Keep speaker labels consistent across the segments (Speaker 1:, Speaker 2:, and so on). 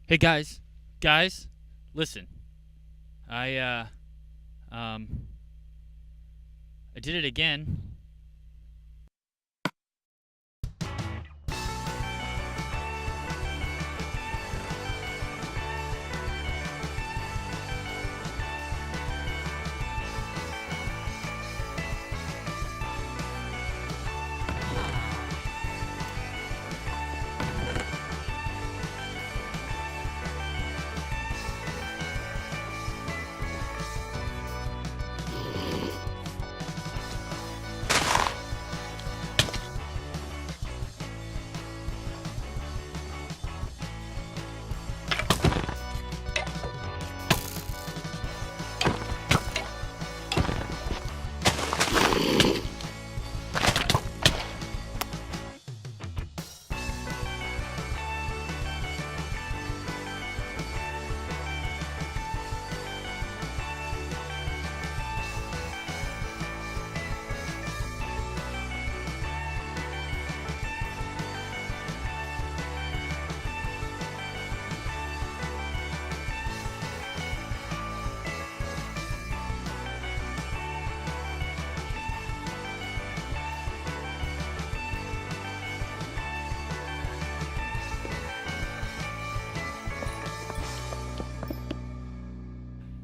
Speaker 1: Hey guys, listen. I I did it again.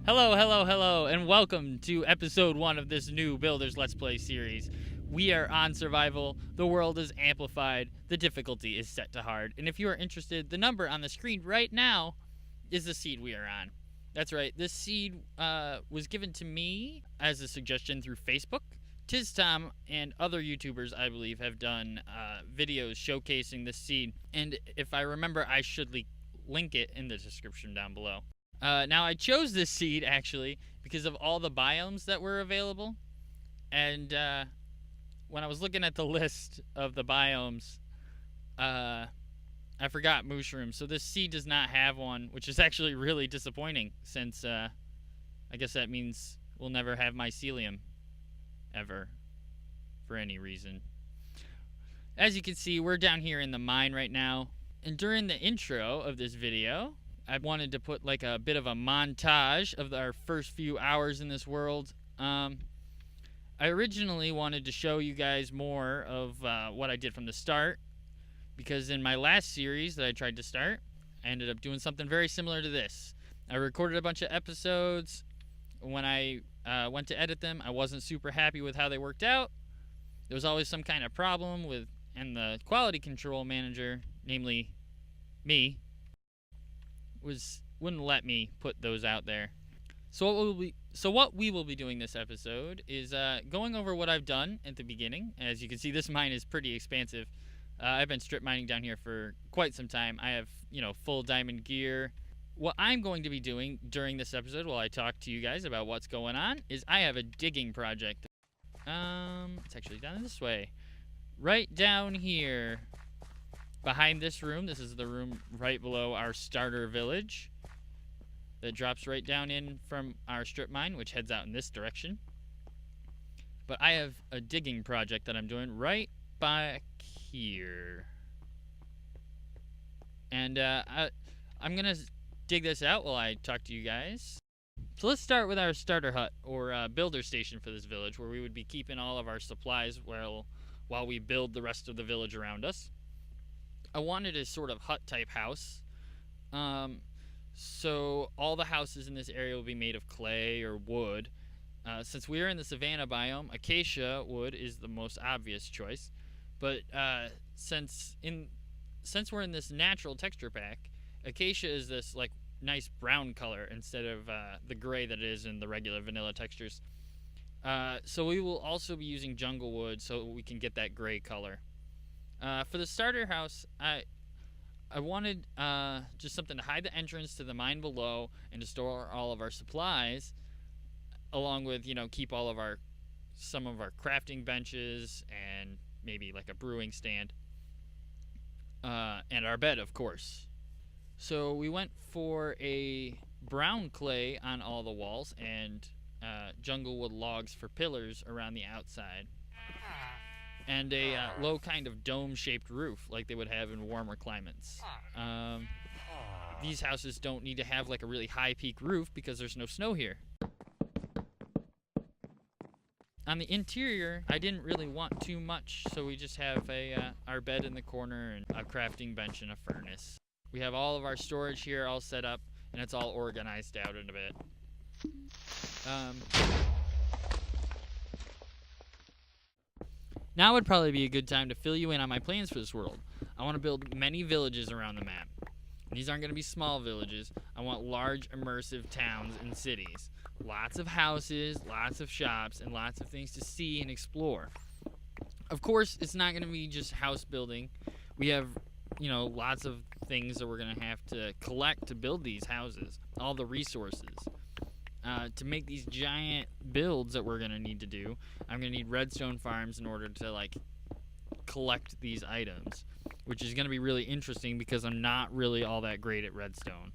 Speaker 1: Hello, and welcome to episode 1 of this new Builders Let's Play series. We are on survival, the world is amplified, the difficulty is set to hard, and if you are interested, the number on the screen right now is the seed we are on. That's right, this seed was given to me as a suggestion through Facebook. Tizztom and other YouTubers, I believe, have done videos showcasing this seed, and if I remember, I should link it in the description down below. Now, I chose this seed, actually, because of all the biomes that were available. And when I was looking at the list of the biomes, I forgot mushrooms. So this seed does not have one, which is actually really disappointing, since I guess that means we'll never have mycelium, ever, for any reason. As you can see, we're down here in the mine right now. And during the intro of this video, I wanted to put like a bit of a montage of our first few hours in this world. I originally wanted to show you guys more of what I did from the start, because in my last series that I tried to start, I ended up doing something very similar to this. I recorded a bunch of episodes. When I went to edit them, I wasn't super happy with how they worked out. There was always some kind of problem with, and the quality control manager, namely me, wouldn't let me put those out there. So what we will be doing this episode is going over what I've done at the beginning. As you can see, this mine is pretty expansive. I've been strip mining down here for quite some time. I have, full diamond gear. What I'm going to be doing during this episode, while I talk to you guys about what's going on, is I have a digging project. It's actually down this way, right down here. Behind this room, this is the room right below our starter village that drops right down in from our strip mine, which heads out in this direction. But I have a digging project that I'm doing right back here. And I'm going to dig this out while I talk to you guys. So let's start with our starter hut, or builder station for this village, where we would be keeping all of our supplies while we build the rest of the village around us. I wanted a sort of hut-type house. So all the houses in this area will be made of clay or wood. Since we are in the savanna biome, acacia wood is the most obvious choice. But since we're in this natural texture pack, acacia is this like nice brown color instead of the gray that it is in the regular vanilla textures. So we will also be using jungle wood so we can get that gray color. For the starter house, I wanted just something to hide the entrance to the mine below and to store all of our supplies, along with, keep some of our crafting benches and maybe like a brewing stand, and our bed, of course. So we went for a brown clay on all the walls and jungle wood logs for pillars around the outside. And a low kind of dome-shaped roof like they would have in warmer climates. these houses don't need to have like a really high peak roof because there's no snow here. On the interior, I didn't really want too much, so we just have our bed in the corner and a crafting bench and a furnace. We have all of our storage here all set up, and it's all organized out in a bit. Now would probably be a good time to fill you in on my plans for this world. I want to build many villages around the map. These aren't going to be small villages. I want large, immersive towns and cities. Lots of houses, lots of shops, and lots of things to see and explore. Of course, it's not going to be just house building. We have, lots of things that we're going to have to collect to build these houses. All the resources. To make these giant builds that we're going to need to do, I'm going to need redstone farms in order to, collect these items. Which is going to be really interesting because I'm not really all that great at redstone.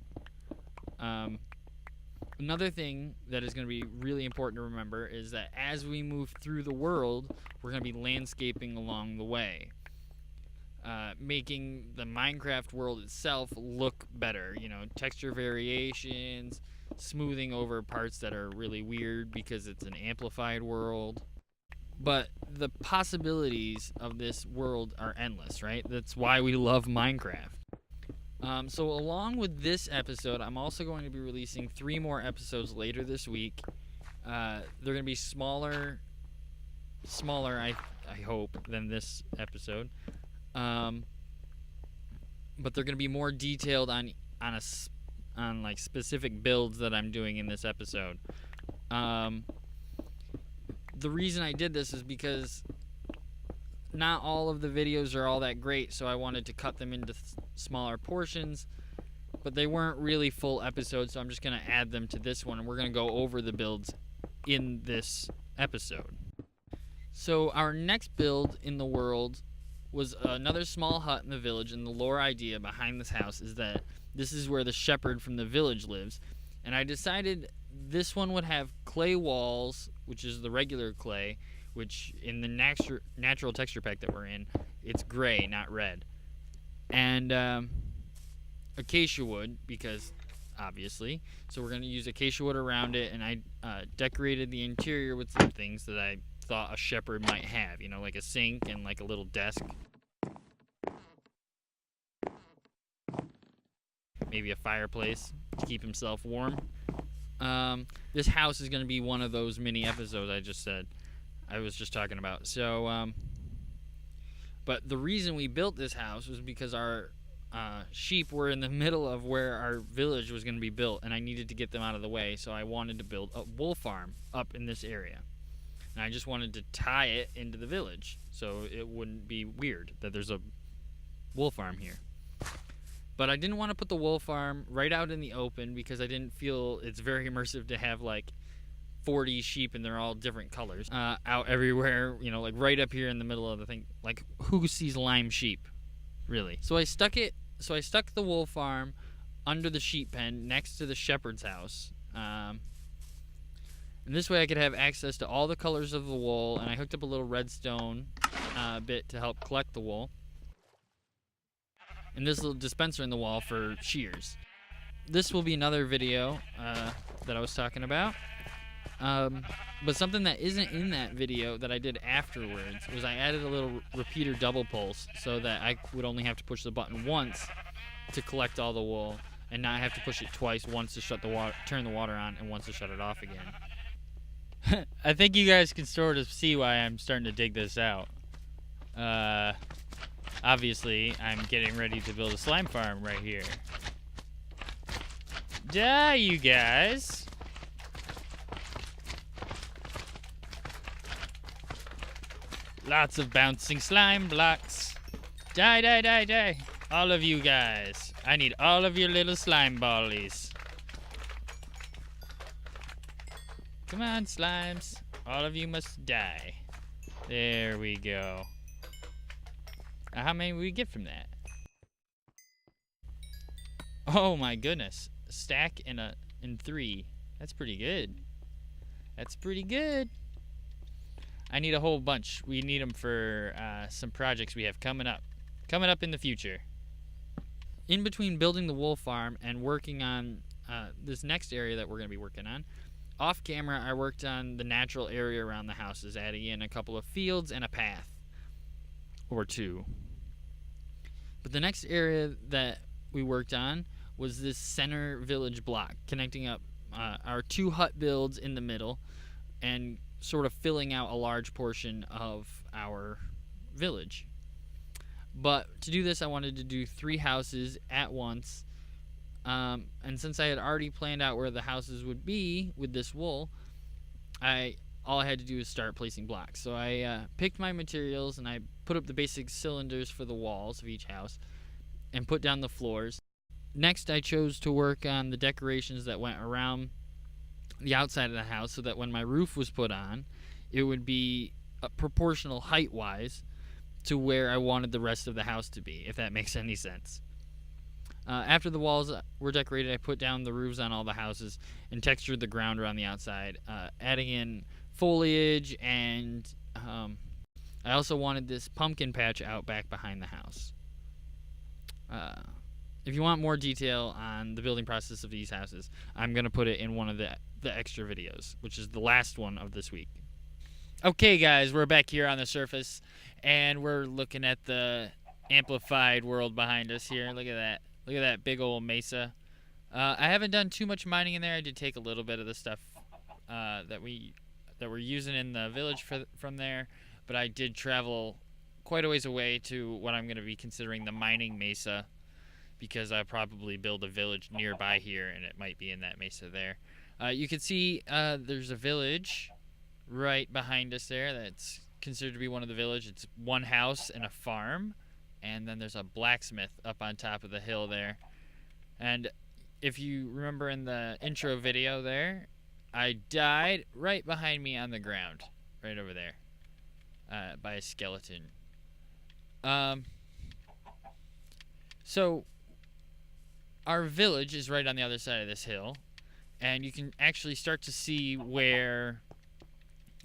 Speaker 1: Another thing that is going to be really important to remember is that as we move through the world, we're going to be landscaping along the way. Making the Minecraft world itself look better. Texture variations, smoothing over parts that are really weird because it's an amplified world. But the possibilities of this world are endless, right? That's why we love Minecraft. So along with this episode, I'm also going to be releasing 3 more episodes later this week. They're going to be smaller, I hope, than this episode. But they're going to be more detailed on specific builds that I'm doing in this episode. The reason I did this is because not all of the videos are all that great, so I wanted to cut them into smaller portions, but they weren't really full episodes, so I'm just going to add them to this one, and we're going to go over the builds in this episode. So our next build in the world was another small hut in the village, and the lore idea behind this house is that this is where the shepherd from the village lives, and I decided this one would have clay walls, which is the regular clay, which in the natural texture pack that we're in, it's gray, not red. And acacia wood, because obviously. So we're going to use acacia wood around it, and I decorated the interior with some things that I thought a shepherd might have, like a sink and like a little desk. Maybe a fireplace to keep himself warm. This house is going to be one of those mini episodes I was just talking about. So, but the reason we built this house was because our sheep were in the middle of where our village was going to be built, and I needed to get them out of the way, so I wanted to build a wool farm up in this area. And I just wanted to tie it into the village, so it wouldn't be weird that there's a wool farm here. But I didn't want to put the wool farm right out in the open because I didn't feel it's very immersive to have 40 sheep and they're all different colors out everywhere, right up here in the middle of the thing. Who sees lime sheep, really? So I stuck the wool farm under the sheep pen next to the shepherd's house. And this way I could have access to all the colors of the wool, and I hooked up a little redstone bit to help collect the wool. And this little dispenser in the wall for shears. This will be another video that I was talking about. But something that isn't in that video that I did afterwards was I added a little repeater double pulse so that I would only have to push the button once to collect all the wool and not have to push it twice, once to turn the water on and once to shut it off again. I think you guys can sort of see why I'm starting to dig this out. Obviously, I'm getting ready to build a slime farm right here. Die, you guys! Lots of bouncing slime blocks. Die, die, die, die. All of you guys. I need all of your little slime ballies. Come on, slimes. All of you must die. There we go. Now, how many will we get from that? Oh my goodness. A stack and 3. That's pretty good. That's pretty good. I need a whole bunch. We need them for some projects we have coming up in the future. in between building the wool farm and working on this next area that we're going to be working on, off camera I worked on the natural area around the houses, adding in a couple of fields and a path or two. But the next area that we worked on was this center village block, connecting up our 2 hut builds in the middle and sort of filling out a large portion of our village. But to do this, I wanted to do 3 houses at once. And since I had already planned out where the houses would be with this wool, all I had to do was start placing blocks. So I picked my materials and I put up the basic cylinders for the walls of each house and put down the floors. Next, I chose to work on the decorations that went around the outside of the house so that when my roof was put on, it would be proportional height-wise to where I wanted the rest of the house to be, if that makes any sense. After the walls were decorated, I put down the roofs on all the houses and textured the ground around the outside, adding in foliage, and I also wanted this pumpkin patch out back behind the house. If you want more detail on the building process of these houses, I'm going to put it in one of the extra videos, which is the last one of this week. Okay, guys, we're back here on the surface, and we're looking at the amplified world behind us here. Look at that. Look at that big old mesa. I haven't done too much mining in there. I did take a little bit of the stuff that we're using in the village from there, but I did travel quite a ways away to what I'm going to be considering the mining mesa, because I'll probably build a village nearby here, and it might be in that mesa there. You can see there's a village right behind us there that's considered to be one of the village. It's 1 house and a farm, and then there's a blacksmith up on top of the hill there. And if you remember in the intro video there, I died right behind me on the ground, right over there, by a skeleton. So our village is right on the other side of this hill, and you can actually start to see where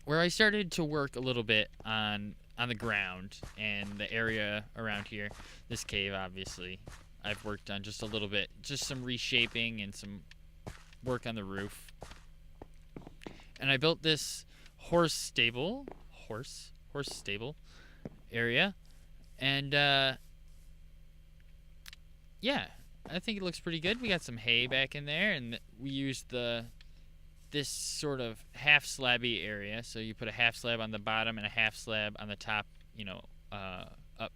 Speaker 1: I started to work a little bit on the ground and the area around here. This cave, obviously, I've worked on just a little bit, just some reshaping and some work on the roof. And I built this horse stable area, and yeah, I think it looks pretty good. We got some hay back in there, and we used this sort of half slabby area. So you put a half slab on the bottom and a half slab on the top, up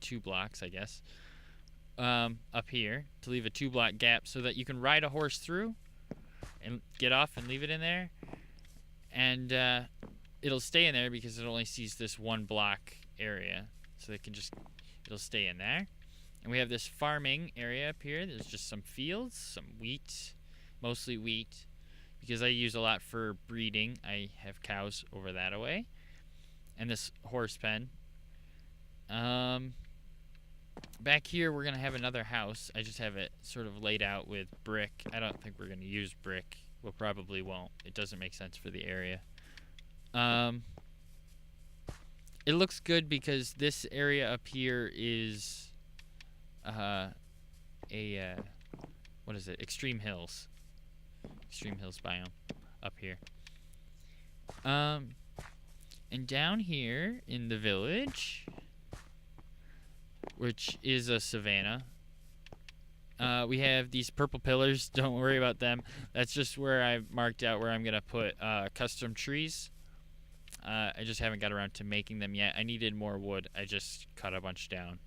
Speaker 1: 2 blocks, I guess, up here to leave a 2-block gap so that you can ride a horse through and get off and leave it in there. And it'll stay in there because it only sees this 1 block area. So it'll stay in there. And we have this farming area up here. There's just some fields, some wheat, mostly wheat, because I use a lot for breeding. I have cows over that way. And this horse pen. Back here we're going to have another house. I just have it sort of laid out with brick. I don't think we're going to use brick. We probably won't. It doesn't make sense for the area. It looks good because this area up here is what is it? Extreme Hills biome up here. And down here in the village, which is a savanna, we have these purple pillars. Don't worry about them. That's just where I marked out where I'm gonna put custom trees. I just haven't got around to making them yet. I needed more wood. I just cut a bunch down.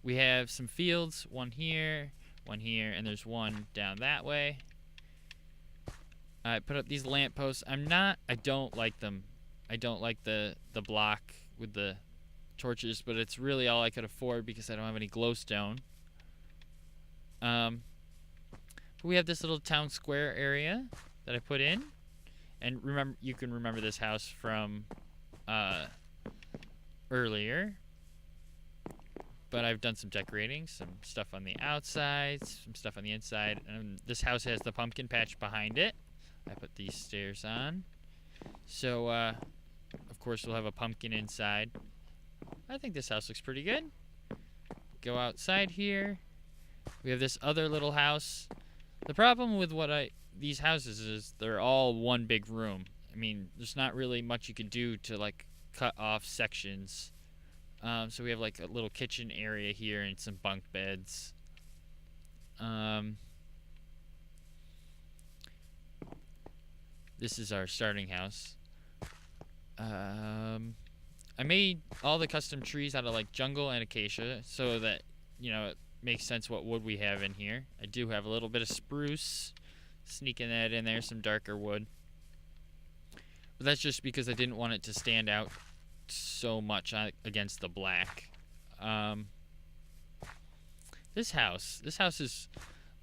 Speaker 1: We have some fields, one here, and there's one down that way. I put up these lampposts. I don't like them. I don't like the block with the torches, but it's really all I could afford because I don't have any glowstone. We have this little town square area that I put in. And you can remember this house from earlier. But I've done some decorating, some stuff on the outside, some stuff on the inside. And this house has the pumpkin patch behind it. I put these stairs on. So, of course, we'll have a pumpkin inside. I think this house looks pretty good. go outside here. We have this other little house. The problem with these houses is they're all one big room. I mean, there's not really much you can do to like cut off sections. So we have like a little kitchen area here and some bunk beds. This is our starting house. I made all the custom trees out of like jungle and acacia so that, you know, it makes sense what wood we have in here. I do have a little bit of spruce, sneaking that in there, some darker wood. But that's just because I didn't want it to stand out so much against the black. This house is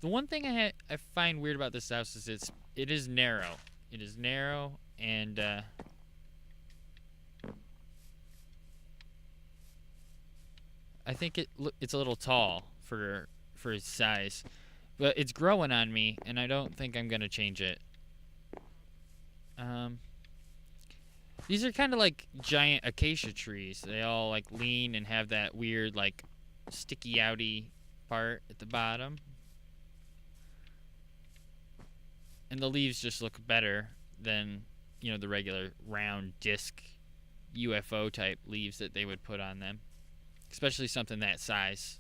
Speaker 1: the one thing I find weird about this house is it is narrow. It is narrow and I think it's a little tall for its size, but it's growing on me, and I don't think I'm gonna change it. These are kind of like giant acacia trees. They all like lean and have that weird like sticky outy part at the bottom, and the leaves just look better than, you know, the regular round disc UFO type leaves that they would put on them. Especially something that size.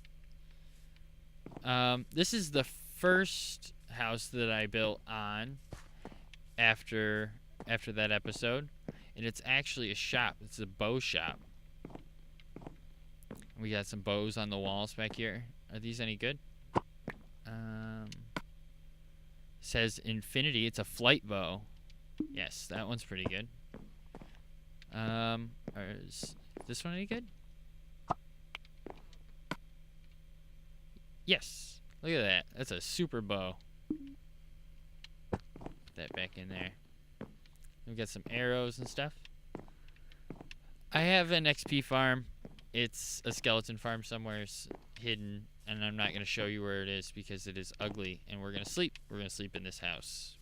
Speaker 1: This is the first house that I built on after that episode, and it's actually a shop. It's a bow shop. We got some bows on the walls back here. Are these any good? Says infinity. It's a flight bow. Yes, that one's pretty good. Is this one any good? Yes. Look at that. That's a super bow. Put that back in there. We got some arrows and stuff. I have an XP farm. It's a skeleton farm somewhere hidden, and I'm not going to show you where it is because it is ugly, and we're going to sleep. We're going to sleep in this house.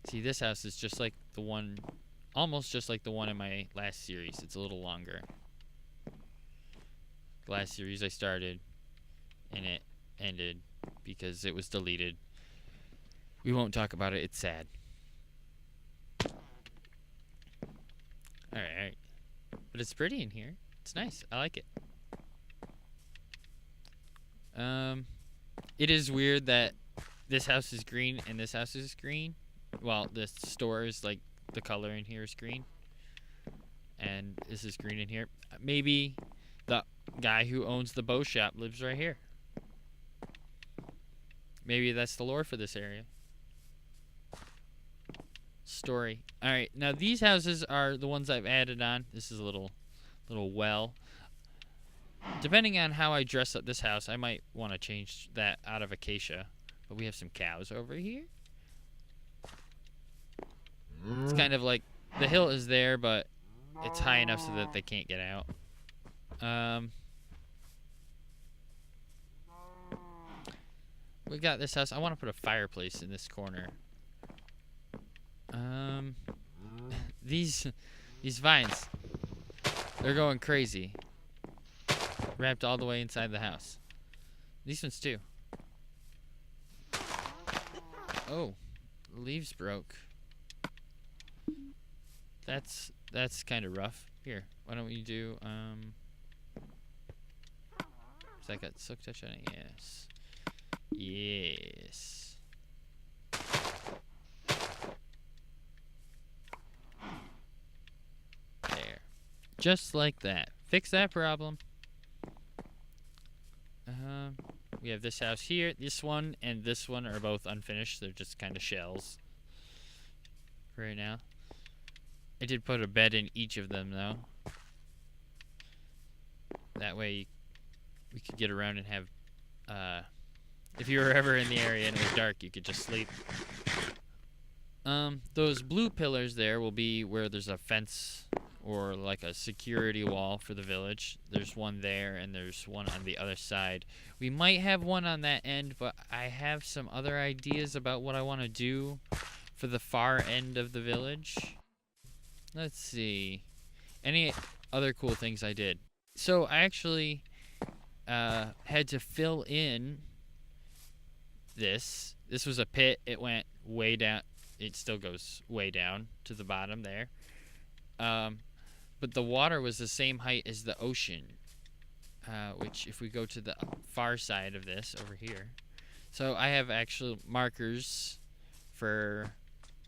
Speaker 1: See, this house is just like the one, almost just like the one in my last series. It's a little longer. Last series I started and it ended because it was deleted. We won't talk about it. It's sad. Alright. But it's pretty in here. It's nice. I like it. It is weird that this house is green and this house is green. Well, this store is like the color in here is green. And this is green in here. Maybe the guy who owns the bow shop lives right here. Maybe that's the lore for this area. Story. Alright, now these houses are the ones I've added on. This is a little well. Depending on how I dress up this house, I might want to change that out of acacia. But we have some cows over here. It's kind of like the hill is there, but it's high enough so that they can't get out. We got this house. I want to put a fireplace in this corner. These vines, they're going crazy. Wrapped all the way inside the house. These ones too. Oh, the leaves broke. That's kind of rough. Here, why don't we do Has that got silk touch on it? Yes. Yes. There. Just like that. Fix that problem. We have this house here. This one and this one are both unfinished. They're just kind of shells right now. I did put a bed in each of them, though. That way we could get around and have... if you were ever in the area and it was dark, you could just sleep. Those blue pillars there will be where there's a fence or like a security wall for the village. There's one there and there's one on the other side. We might have one on that end, but I have some other ideas about what I want to do for the far end of the village. Let's see. other cool things I did. So I actually had to fill in this. This was a pit. It went way down. It still goes way down to the bottom there. But the water was the same height as the ocean, which if we go to the far side of this over here. So I have actual markers for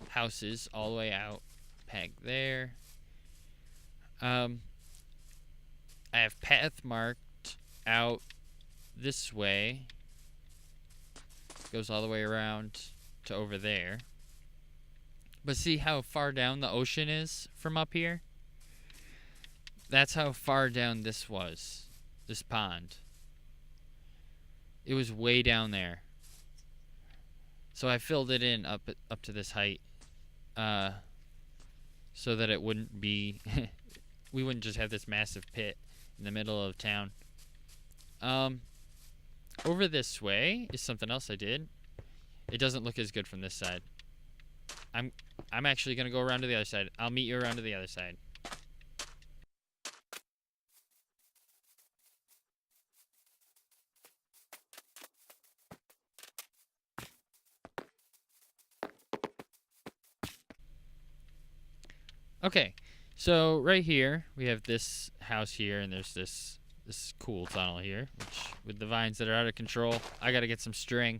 Speaker 1: houses all the way out. Peg there. I have path marked out this way. Goes all the way around to over there. But see how far down the ocean is from up here? That's how far down this was. This pond. It was way down there. So I filled it in up to this height. So that it wouldn't be... we wouldn't just have this massive pit in the middle of town. Over this way is something else I did. It doesn't look as good from this side. I'm actually gonna go around to the other side. I'll meet you around to the other side. Okay, so right here we have this house here, and there's this cool tunnel here, which with the vines that are out of control, I gotta get some string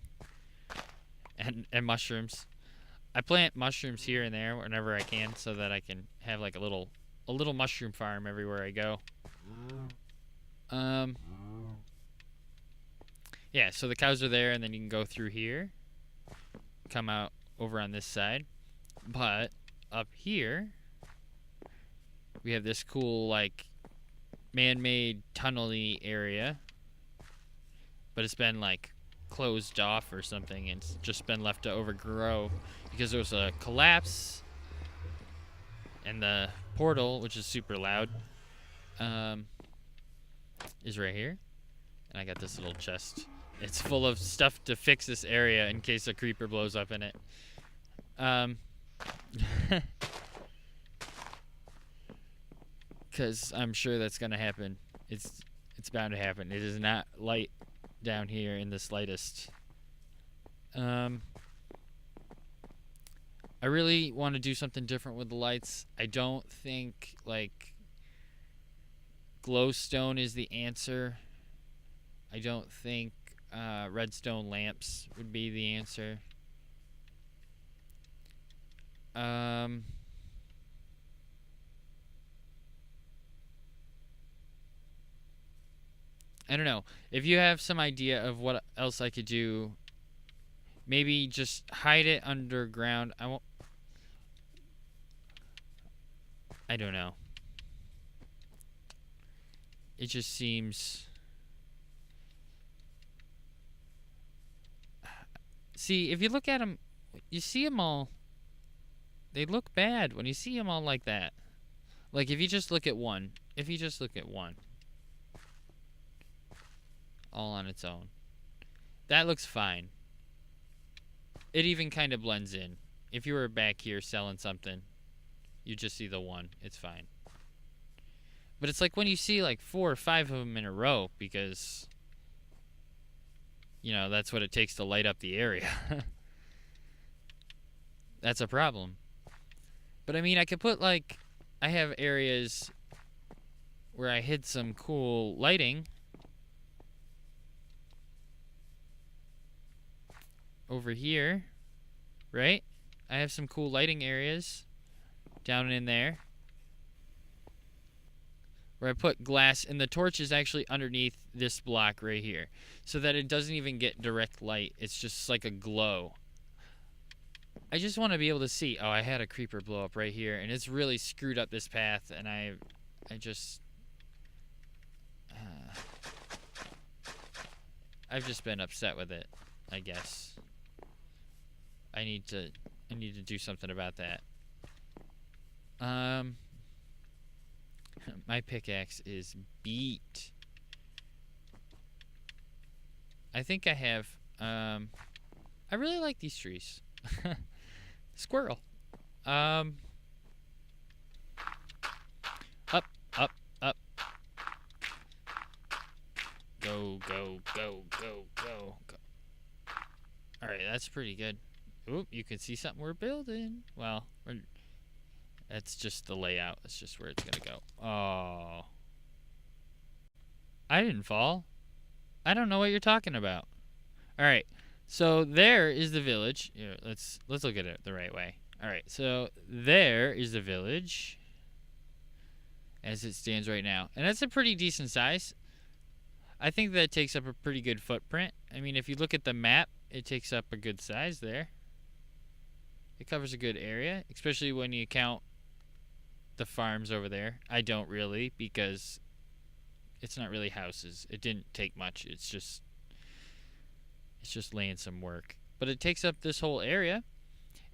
Speaker 1: and mushrooms. I plant mushrooms here and there whenever I can, so that I can have like a little mushroom farm everywhere I go. Yeah, so the cows are there, and then you can go through here, come out over on this side, but up here we have this cool like man-made tunnel-y area, but it's been like closed off or something, and it's just been left to overgrow because there was a collapse, and the portal, which is super loud, is right here. And I got this little chest. It's full of stuff to fix this area in case a creeper blows up in it. Because I'm sure that's gonna happen. It's bound to happen. It is not light down here in the slightest. I really want to do something different with the lights. I don't think like glowstone is the answer. I don't think redstone lamps would be the answer. I don't know. If you have some idea of what else I could do, maybe just hide it underground. I don't know. It just seems... See, if you look at them, you see them all... They look bad when you see them all like that. Like, if you just look at one. If you just look at one. All on its own. That looks fine. It even kind of blends in. If you were back here selling something, you just see the one. It's fine. But it's like when you see like 4 or 5 of them in a row, because, you know, that's what it takes to light up the area. That's a problem. But I mean, I could put like, I have areas where I hid some cool lighting. Over here, right? I have some cool lighting areas down in there where I put glass, and the torch is actually underneath this block right here, so that it doesn't even get direct light. It's just like a glow. I just want to be able to see. Oh, I had a creeper blow up right here, and it's really screwed up this path, and I just I've just been upset with it, I guess. I need to do something about that. My pickaxe is beat. I think I have I really like these trees. Squirrel. Up, up, Go, go, go, go, go, go. Alright, that's pretty good. Oop, you can see something we're building. Well, that's just the layout. That's just where it's going to go. Oh. I didn't fall. I don't know what you're talking about. Alright, so there is the village. Here, let's look at it the right way. Alright, so there is the village as it stands right now. And that's a pretty decent size. I think that takes up a pretty good footprint. I mean, if you look at the map, it takes up a good size there. It covers a good area, especially when you count the farms over there. I don't really, because it's not really houses. It didn't take much. It's just laying some work. But it takes up this whole area,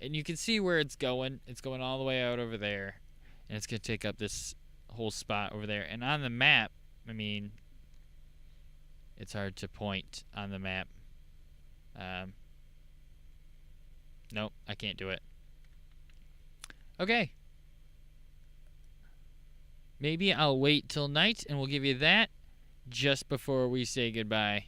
Speaker 1: and you can see where it's going. It's going all the way out over there, and it's going to take up this whole spot over there. And on the map, I mean, it's hard to point on the map. Nope, I can't do it. Okay. Maybe I'll wait till night and we'll give you that just before we say goodbye.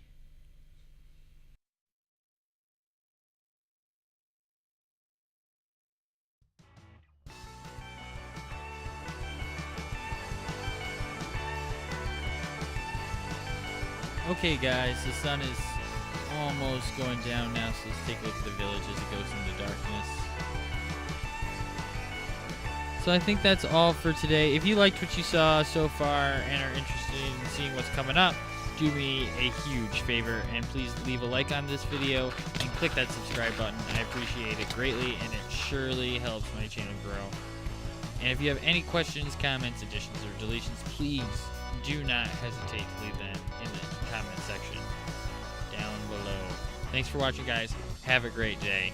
Speaker 1: Okay guys, the sun is almost going down now, so let's take a look at the village as it goes into darkness. So I think that's all for today. If you liked what you saw so far and are interested in seeing what's coming up, do me a huge favor and please leave a like on this video and click that subscribe button. I appreciate it greatly and it surely helps my channel grow. And if you have any questions, comments, additions, or deletions, please do not hesitate to leave them in the comment section down below. Thanks for watching, guys. Have a great day.